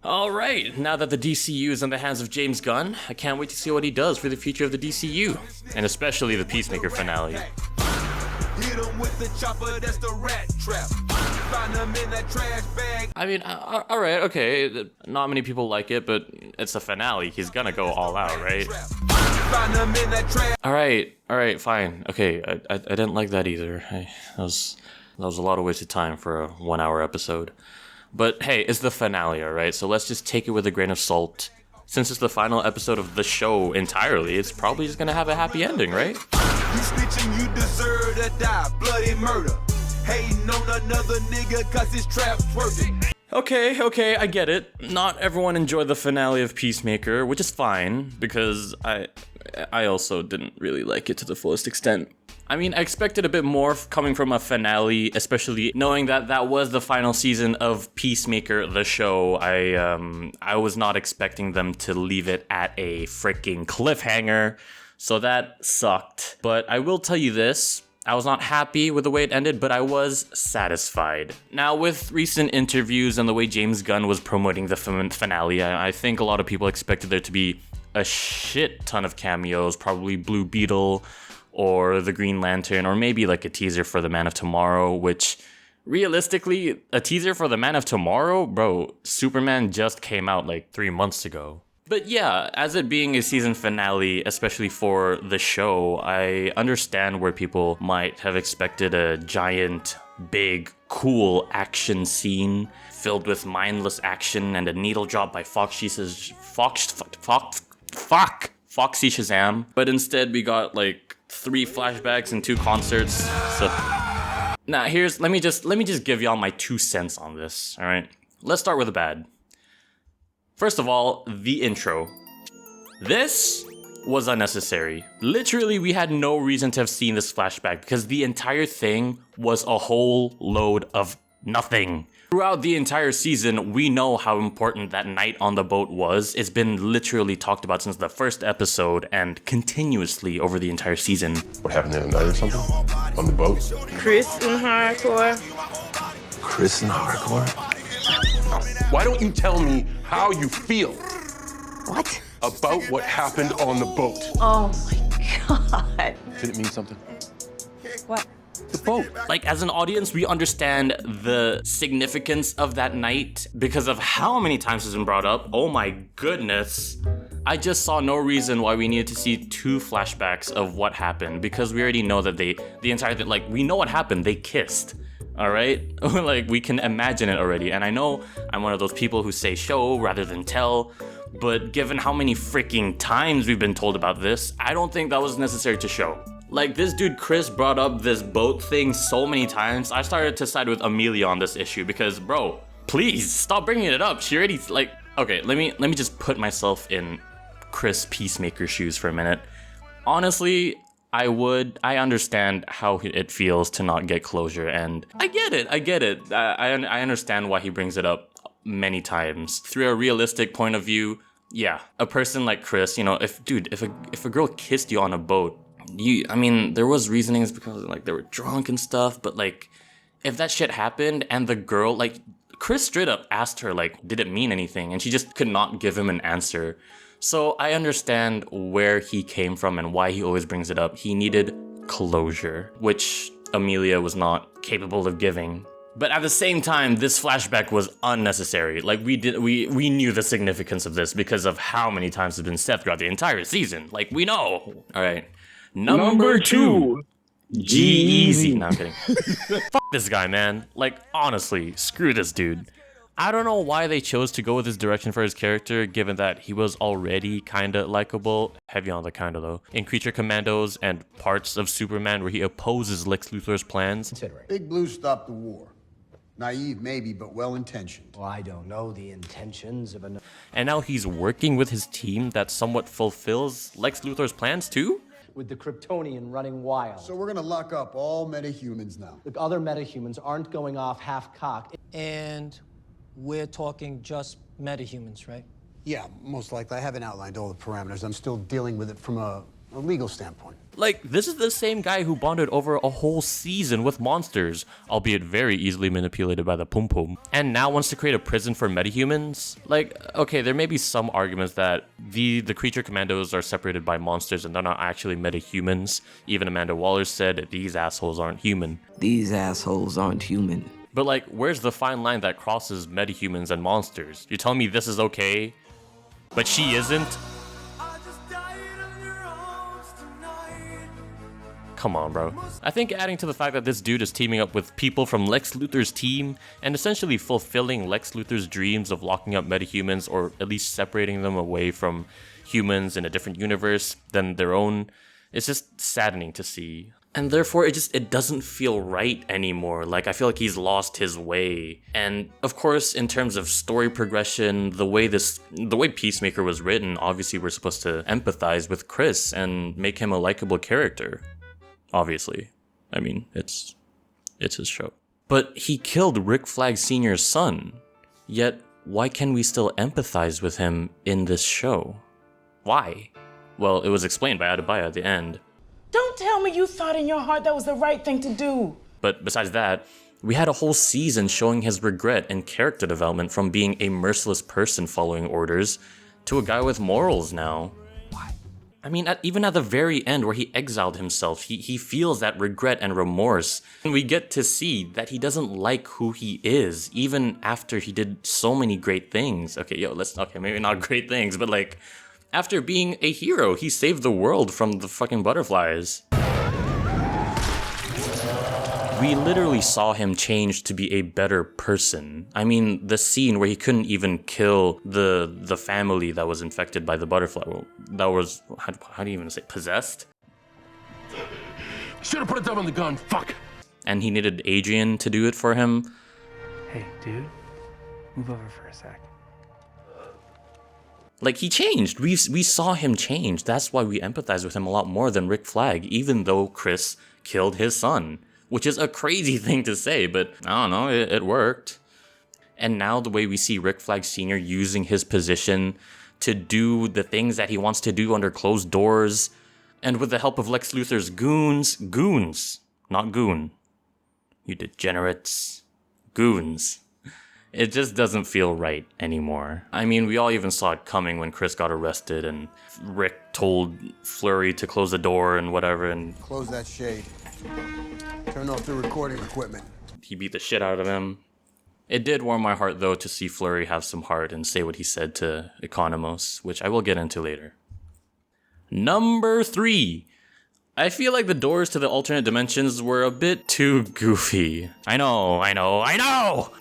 All right, now that the DCU is in the hands of James Gunn, I can't wait to see what he does for the future of the DCU, and especially the Peacemaker finale. Hit 'em with the chopper, that's the rat trap. Find 'em in that trash bag. I mean, all right, okay, not many people like it, but it's a finale. He's gonna go all out, right? Find 'em in that trash. All right, fine. Okay, I didn't like that either. That was a lot of wasted time for a 1 hour episode. But hey, it's the finale, all right? So let's just take it with a grain of salt. Since it's the final episode of the show entirely, it's probably just gonna have a happy ending, right? You snitching, you deserve to die. Bloody murder. Hating on another nigga cause his trap's working. Okay, I get it. Not everyone enjoyed the finale of Peacemaker, which is fine, because I also didn't really like it to the fullest extent. I mean, I expected a bit more coming from a finale, especially knowing that that was the final season of Peacemaker, the show. I was not expecting them to leave it at a freaking cliffhanger, so that sucked. But I will tell you this, I was not happy with the way it ended, but I was satisfied. Now, with recent interviews and the way James Gunn was promoting the finale, I think a lot of people expected there to be a shit ton of cameos, probably Blue Beetle, or the Green Lantern, or maybe like a teaser for the Man of Tomorrow, which realistically, a teaser for the Man of Tomorrow? Bro, Superman just came out like 3 months ago. But yeah, as it being a season finale, especially for the show, I understand where people might have expected a giant, big, cool action scene filled with mindless action and a needle drop by Foxy Shazam. But instead we got like 3 flashbacks and 2 concerts. So now let me just give y'all my 2 cents on this, all right? Let's start with the bad. First of all, the intro. This was unnecessary. Literally, we had no reason to have seen this flashback because the entire thing was a whole load of nothing. Throughout the entire season, we know how important that night on the boat was. It's been literally talked about since the first episode and continuously over the entire season. What happened the other night or something? On the boat? Chris and Hardcore. Chris and Hardcore? Why don't you tell me how you feel? What? About what happened on the boat. Oh my God. Did it mean something? What? The boat. Like, as an audience, we understand the significance of that night because of how many times it's been brought up. Oh my goodness. I just saw no reason why we needed to see 2 flashbacks of what happened because we already know that the entire thing, like, we know what happened. They kissed. All right? Like, we can imagine it already. And I know I'm one of those people who say show rather than tell, but given how many freaking times we've been told about this, I don't think that was necessary to show. Like, this dude Chris brought up this boat thing so many times, I started to side with Amelia on this issue because, bro, please stop bringing it up. She already, like, okay, let me just put myself in Chris Peacemaker shoes for a minute. Honestly, I understand how it feels to not get closure, and I get it. I understand why he brings it up many times. Through a realistic point of view, yeah, a person like Chris, you know, if a girl kissed you on a boat, I mean, there was reasonings because like they were drunk and stuff, but like if that shit happened and the girl, like Chris straight up asked her like, did it mean anything? And she just could not give him an answer. So I understand where he came from and why he always brings it up. He needed closure, which Amelia was not capable of giving. But at the same time, this flashback was unnecessary. Like, we knew the significance of this because of how many times it's been said throughout the entire season. Like, we know. All right. Number 2. G-Eazy. No, I'm kidding. Fuck this guy, man. Like, honestly, screw this dude. I don't know why they chose to go with this direction for his character, given that he was already kinda likable, heavy on the kinda though, in Creature Commandos and parts of Superman where he opposes Lex Luthor's plans. Big Blue stopped the war. Naive maybe, but well-intentioned. Well, I don't know the intentions of And now he's working with his team that somewhat fulfills Lex Luthor's plans too? with the Kryptonian running wild. So we're gonna lock up all metahumans now. Look, other metahumans aren't going off half-cocked. And we're talking just metahumans, right? Yeah, most likely. I haven't outlined all the parameters. I'm still dealing with it from a a legal standpoint. Like, this is the same guy who bonded over a whole season with monsters, albeit very easily manipulated by the Pum Pum, and now wants to create a prison for metahumans? Like, okay, there may be some arguments that the creature commandos are separated by monsters and they're not actually metahumans. Even Amanda Waller said, these assholes aren't human. These assholes aren't human. But like, where's the fine line that crosses metahumans and monsters? You tell me this is okay, but she isn't? Come on, bro. I think adding to the fact that this dude is teaming up with people from Lex Luthor's team and essentially fulfilling Lex Luthor's dreams of locking up metahumans, or at least separating them away from humans in a different universe than their own, is just saddening to see. And therefore, it doesn't feel right anymore. Like, I feel like he's lost his way. And of course, in terms of story progression, the way Peacemaker was written, obviously we're supposed to empathize with Chris and make him a likable character. Obviously. I mean, it's his show. But he killed Rick Flag Sr.'s son. Yet, why can we still empathize with him in this show? Why? Well, it was explained by Adebayo at the end. Don't tell me you thought in your heart that was the right thing to do. But besides that, we had a whole season showing his regret and character development from being a merciless person following orders to a guy with morals now. I mean, even at the very end where he exiled himself, he feels that regret and remorse. And we get to see that he doesn't like who he is, even after he did so many great things. Okay, maybe not great things, but like, after being a hero, he saved the world from the fucking butterflies. We literally saw him change to be a better person. I mean, the scene where he couldn't even kill the family that was infected by the butterfly. Well, that was, how do you even say, possessed? Should've put a thumb on the gun, fuck! And he needed Adrian to do it for him. Hey, dude, move over for a sec. Like, he changed. We saw him change. That's why we empathize with him a lot more than Rick Flag, even though Chris killed his son. Which is a crazy thing to say, but I don't know, it worked. And now the way we see Rick Flag Sr. using his position to do the things that he wants to do under closed doors, and with the help of Lex Luthor's goons, not goon. You degenerates. Goons. It just doesn't feel right anymore. I mean, we all even saw it coming when Chris got arrested and Rick told Flurry to close the door and whatever, and Close that shade. Turn off the recording equipment. he beat the shit out of him. It did warm my heart, though, to see Flurry have some heart and say what he said to Economos, which I will get into later. Number 3. I feel like the doors to the alternate dimensions were a bit too goofy. I know!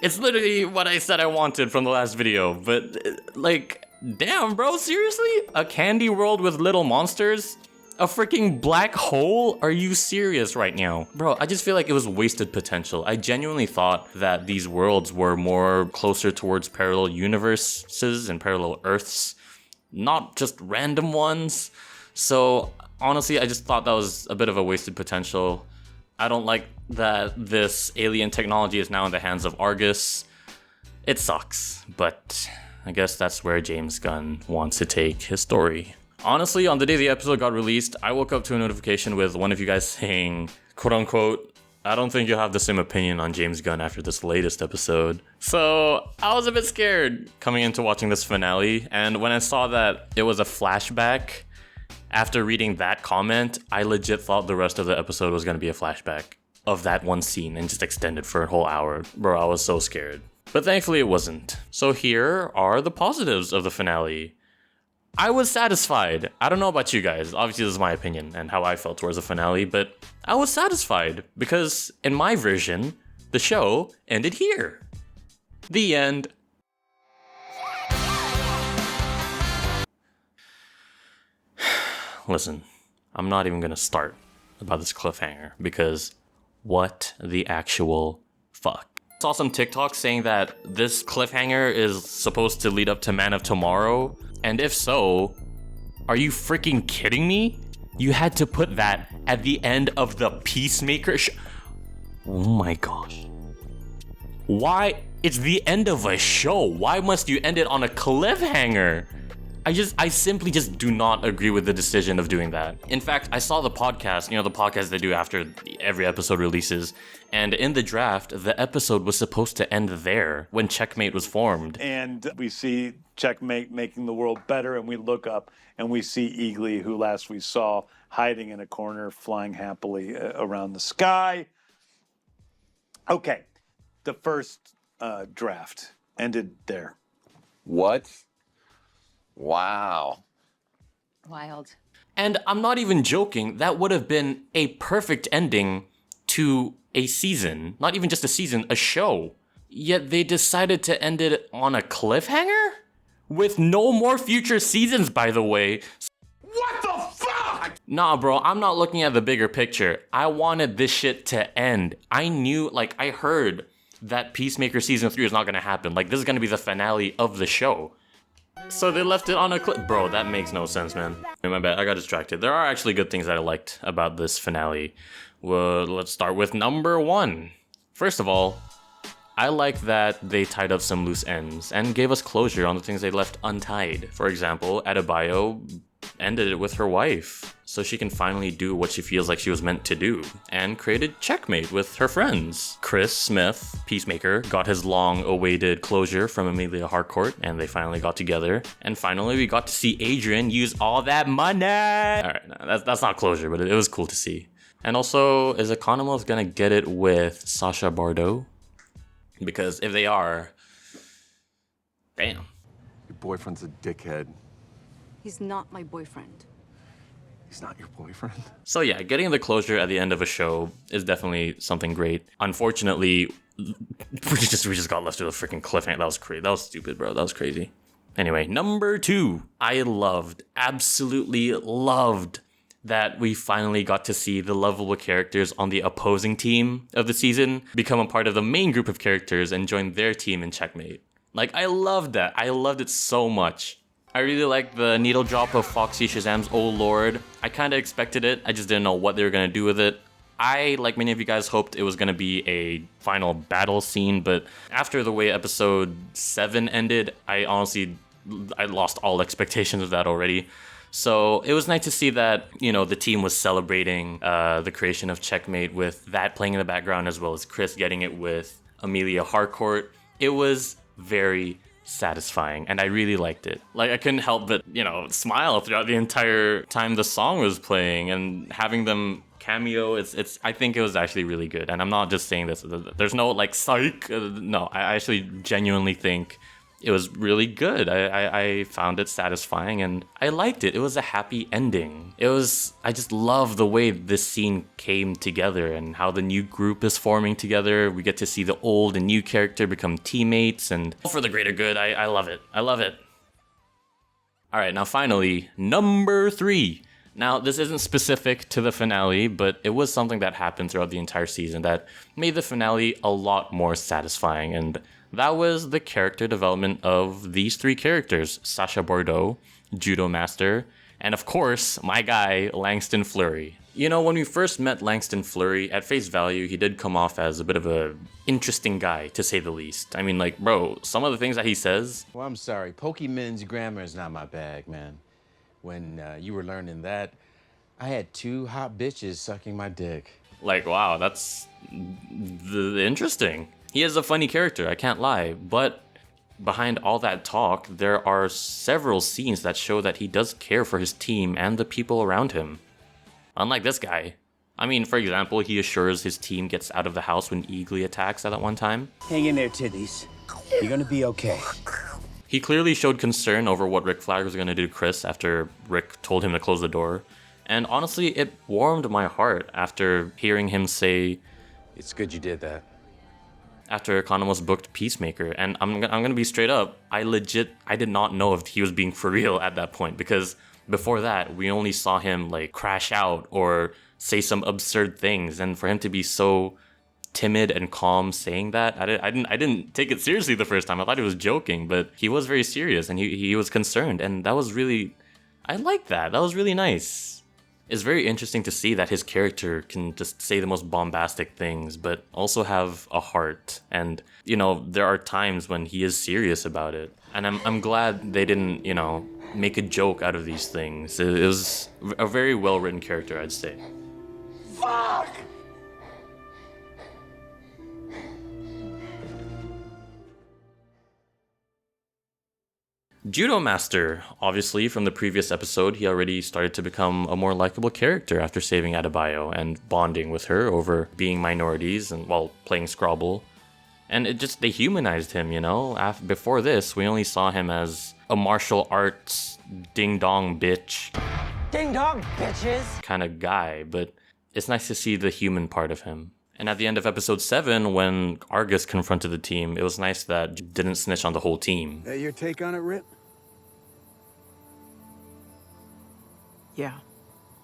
It's literally what I said I wanted from the last video, but, like, damn, bro, seriously? A candy world with little monsters? A freaking black hole? Are you serious right now? Bro, I just feel like it was wasted potential. I genuinely thought that these worlds were more closer towards parallel universes and parallel Earths, not just random ones. So, honestly, I just thought that was a bit of a wasted potential. I don't like that this alien technology is now in the hands of Argus. It sucks, but I guess that's where James Gunn wants to take his story. Honestly, on the day the episode got released, I woke up to a notification with one of you guys saying, quote unquote, I don't think you'll have the same opinion on James Gunn after this latest episode. So I was a bit scared coming into watching this finale, and when I saw that it was a flashback, after reading that comment, I legit thought the rest of the episode was going to be a flashback of that one scene and just extended for a whole hour. Bro, I was so scared. But thankfully it wasn't. So here are the positives of the finale. I was satisfied. I don't know about you guys. Obviously, this is my opinion and how I felt towards the finale, but I was satisfied because in my version, the show ended here. The end. Listen, I'm not even gonna start about this cliffhanger because what the actual fuck? I saw some TikTok saying that this cliffhanger is supposed to lead up to Man of Tomorrow. And if so, are you freaking kidding me? You had to put that at the end of the Peacemaker Oh my gosh. Why? It's the end of a show. Why must you end it on a cliffhanger? I simply just do not agree with the decision of doing that. In fact, I saw the podcast, the podcast they do after every episode releases, and in the draft, the episode was supposed to end there when Checkmate was formed. And we see Checkmate making the world better, and we look up and we see Eagly, who last we saw hiding in a corner, flying happily around the sky. Okay, the first draft ended there. What? Wow. Wild. And I'm not even joking, that would have been a perfect ending to a season. Not even just a season, a show. Yet they decided to end it on a cliffhanger? With no more future seasons, by the way. What the fuck? Nah, bro, I'm not looking at the bigger picture. I wanted this shit to end. I knew, I heard that Peacemaker Season 3 is not gonna happen. This is gonna be the finale of the show. So they left it on a clip. Bro, that makes no sense, man. My bad, I got distracted. There are actually good things that I liked about this finale. Well, let's start with number 1. First of all, I like that they tied up some loose ends and gave us closure on the things they left untied. For example, Adebayo ended it with her wife, so she can finally do what she feels like she was meant to do, and created Checkmate with her friends. Chris Smith, Peacemaker, got his long-awaited closure from Amelia Harcourt, and they finally got together. And finally, we got to see Adrian use all that money! Alright, that's not closure, but it was cool to see. And also, is Economos gonna get it with Sacha Bardot? Because if they are, damn. Your boyfriend's a dickhead. He's not my boyfriend. He's not your boyfriend? So yeah, getting the closure at the end of a show is definitely something great. Unfortunately, we just got left with a freaking cliffhanger. That was crazy. That was stupid, bro. That was crazy. Anyway, number 2. I absolutely loved that we finally got to see the lovable characters on the opposing team of the season become a part of the main group of characters and join their team in Checkmate. I loved that. I loved it so much. I really like the needle drop of Foxy Shazam's Oh Lord. I kind of expected it, I just didn't know what they were going to do with it. I, like many of you guys, hoped it was going to be a final battle scene, but after the way episode 7 ended, I lost all expectations of that already. So it was nice to see that, the team was celebrating the creation of Checkmate with that playing in the background, as well as Chris getting it with Amelia Harcourt. It was very satisfying, and I really liked it. I couldn't help but, smile throughout the entire time the song was playing, and having them cameo, I think it was actually really good. And I'm not just saying this, there's no psych, no, I actually genuinely think it was really good. I found it satisfying, and I liked it. It was a happy ending. I just love the way this scene came together and how the new group is forming together. We get to see the old and new character become teammates, and for the greater good. I love it. I love it. All right, now finally, number 3. Now, this isn't specific to the finale, but it was something that happened throughout the entire season that made the finale a lot more satisfying, and that was the character development of these 3 characters: Sacha Bardot, Judo Master, and of course, my guy, Langston Fleury. When we first met Langston Fleury, at face value, he did come off as a bit of a interesting guy, to say the least. I mean, bro, some of the things that he says... Well, I'm sorry. Pokemon's grammar is not my bag, man. When you were learning that, I had 2 hot bitches sucking my dick. Wow, that's interesting. He is a funny character, I can't lie, but behind all that talk, there are several scenes that show that he does care for his team and the people around him. Unlike this guy. I mean, for example, he assures his team gets out of the house when Eagly attacks at that one time. Hang in there, titties. You're gonna be okay. He clearly showed concern over what Rick Flag was gonna do to Chris after Rick told him to close the door. And honestly, it warmed my heart after hearing him say, "It's good you did that." After Economos booked Peacemaker, and I'm gonna be straight up, I did not know if he was being for real at that point, because before that, we only saw him crash out or say some absurd things, and for him to be so timid and calm saying that, I didn't take it seriously the first time. I thought he was joking, but he was very serious and he was concerned, and that was really, I liked that. That was really nice. It's very interesting to see that his character can just say the most bombastic things, but also have a heart. And, there are times when he is serious about it. And I'm glad they didn't, make a joke out of these things. It was a very well-written character, I'd say. Fuck! Judo Master, obviously from the previous episode, he already started to become a more likable character after saving Adebayo and bonding with her over being minorities and while playing Scrabble. And they humanized him, you know? Before this, we only saw him as a martial arts ding-dong bitch. Ding-dong, bitches! Kind of guy, but it's nice to see the human part of him. And at the end of episode 7, when Argus confronted the team, it was nice that J didn't snitch on the whole team. Your take on it, Rip? Yeah.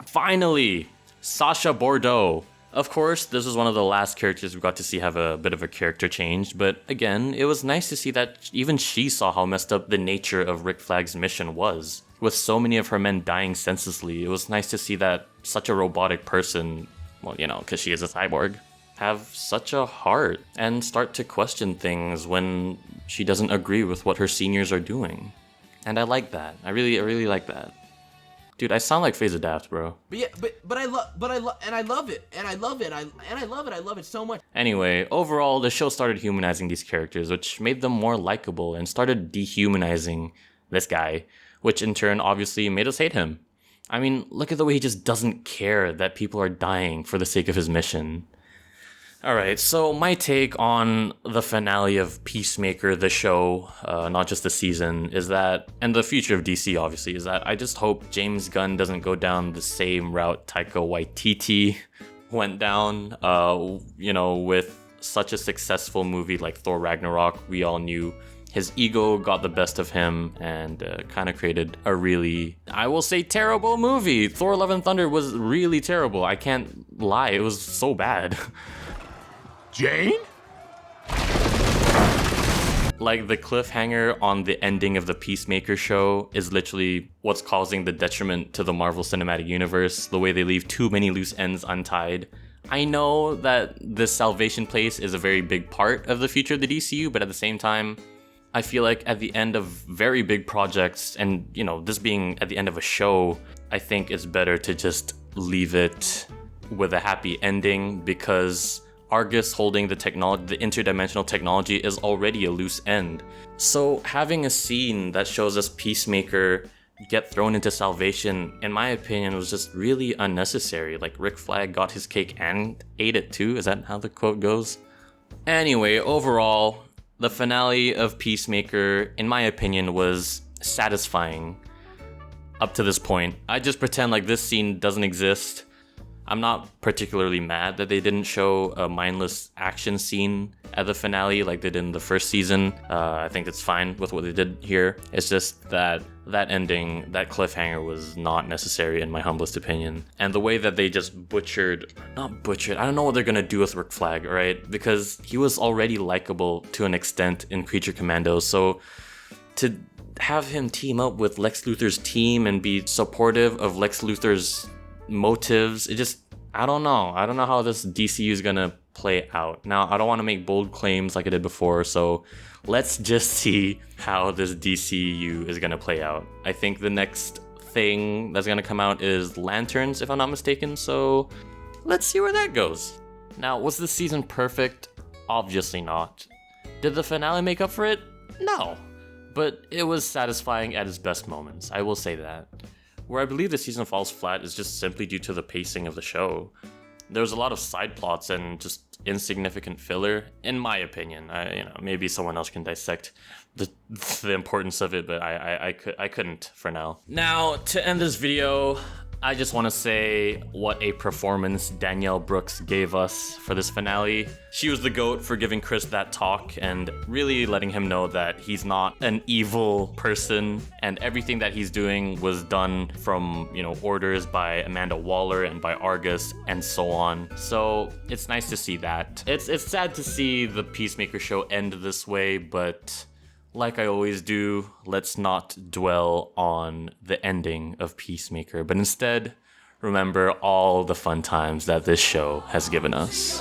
Finally, Sasha Bordeaux. Of course, this was one of the last characters we got to see have a bit of a character change, but again, it was nice to see that even she saw how messed up the nature of Rick Flagg's mission was. With so many of her men dying senselessly, it was nice to see that such a robotic person, well, you know, because she is a cyborg, have such a heart and start to question things when she doesn't agree with what her seniors are doing. And I like that. I really like that. Dude, I sound like Phase of Daft, bro. But yeah, I love it so much. Anyway, overall, the show started humanizing these characters, which made them more likable, and started dehumanizing this guy, which in turn obviously made us hate him. I mean, look at the way he just doesn't care that people are dying for the sake of his mission. Alright, so my take on the finale of Peacemaker, the show, not just the season, is that, and the future of DC obviously, is that I just hope James Gunn doesn't go down the same route Taika Waititi went down, you know, with such a successful movie like Thor Ragnarok. We all knew his ego got the best of him and kind of created a really, I will say, terrible movie. Thor Love and Thunder was really terrible. I can't lie, it was so bad. Jane? Like, the cliffhanger on the ending of the Peacemaker show is literally what's causing the detriment to the Marvel Cinematic Universe, the way they leave too many loose ends untied. I know that this Salvation Place is a very big part of the future of the DCU, but at the same time, I feel like at the end of very big projects, and, you know, this being at the end of a show, I think it's better to just leave it with a happy ending, because Argus holding the technology, the interdimensional technology, is already a loose end. So having a scene that shows us Peacemaker get thrown into Salvation, in my opinion, was just really unnecessary. Like, Rick Flag got his cake and ate it too. Is that how the quote goes? Anyway, overall, the finale of Peacemaker, in my opinion, was satisfying up to this point. I just pretend like this scene doesn't exist. I'm not particularly mad that they didn't show a mindless action scene at the finale like they did in the first season. I think it's fine with what they did here. It's just that that ending, that cliffhanger, was not necessary in my humblest opinion. And the way that they just I don't know what they're gonna do with Rick Flag, right? Because he was already likable to an extent in Creature Commandos, so to have him team up with Lex Luthor's team and be supportive of Lex Luthor's motives, I don't know how this DCU is gonna play out. Now, I don't want to make bold claims like I did before, so let's just see how this DCU is gonna play out. I think the next thing that's gonna come out is Lanterns, if I'm not mistaken, so let's see where that goes. Now, was this season perfect? Obviously not. Did the finale make up for it? No. But it was satisfying at its best moments, I will say that. Where I believe the season falls flat is just simply due to the pacing of the show. There was a lot of side plots and just insignificant filler, in my opinion. Maybe someone else can dissect the importance of it, but I couldn't for now. Now, to end this video, I just want to say what a performance Danielle Brooks gave us for this finale. She was the GOAT for giving Chris that talk and really letting him know that he's not an evil person, and everything that he's doing was done from, orders by Amanda Waller and by Argus and so on. So it's nice to see that. It's sad to see the Peacemaker show end this way, but like I always do, let's not dwell on the ending of Peacemaker, but instead remember all the fun times that this show has given us.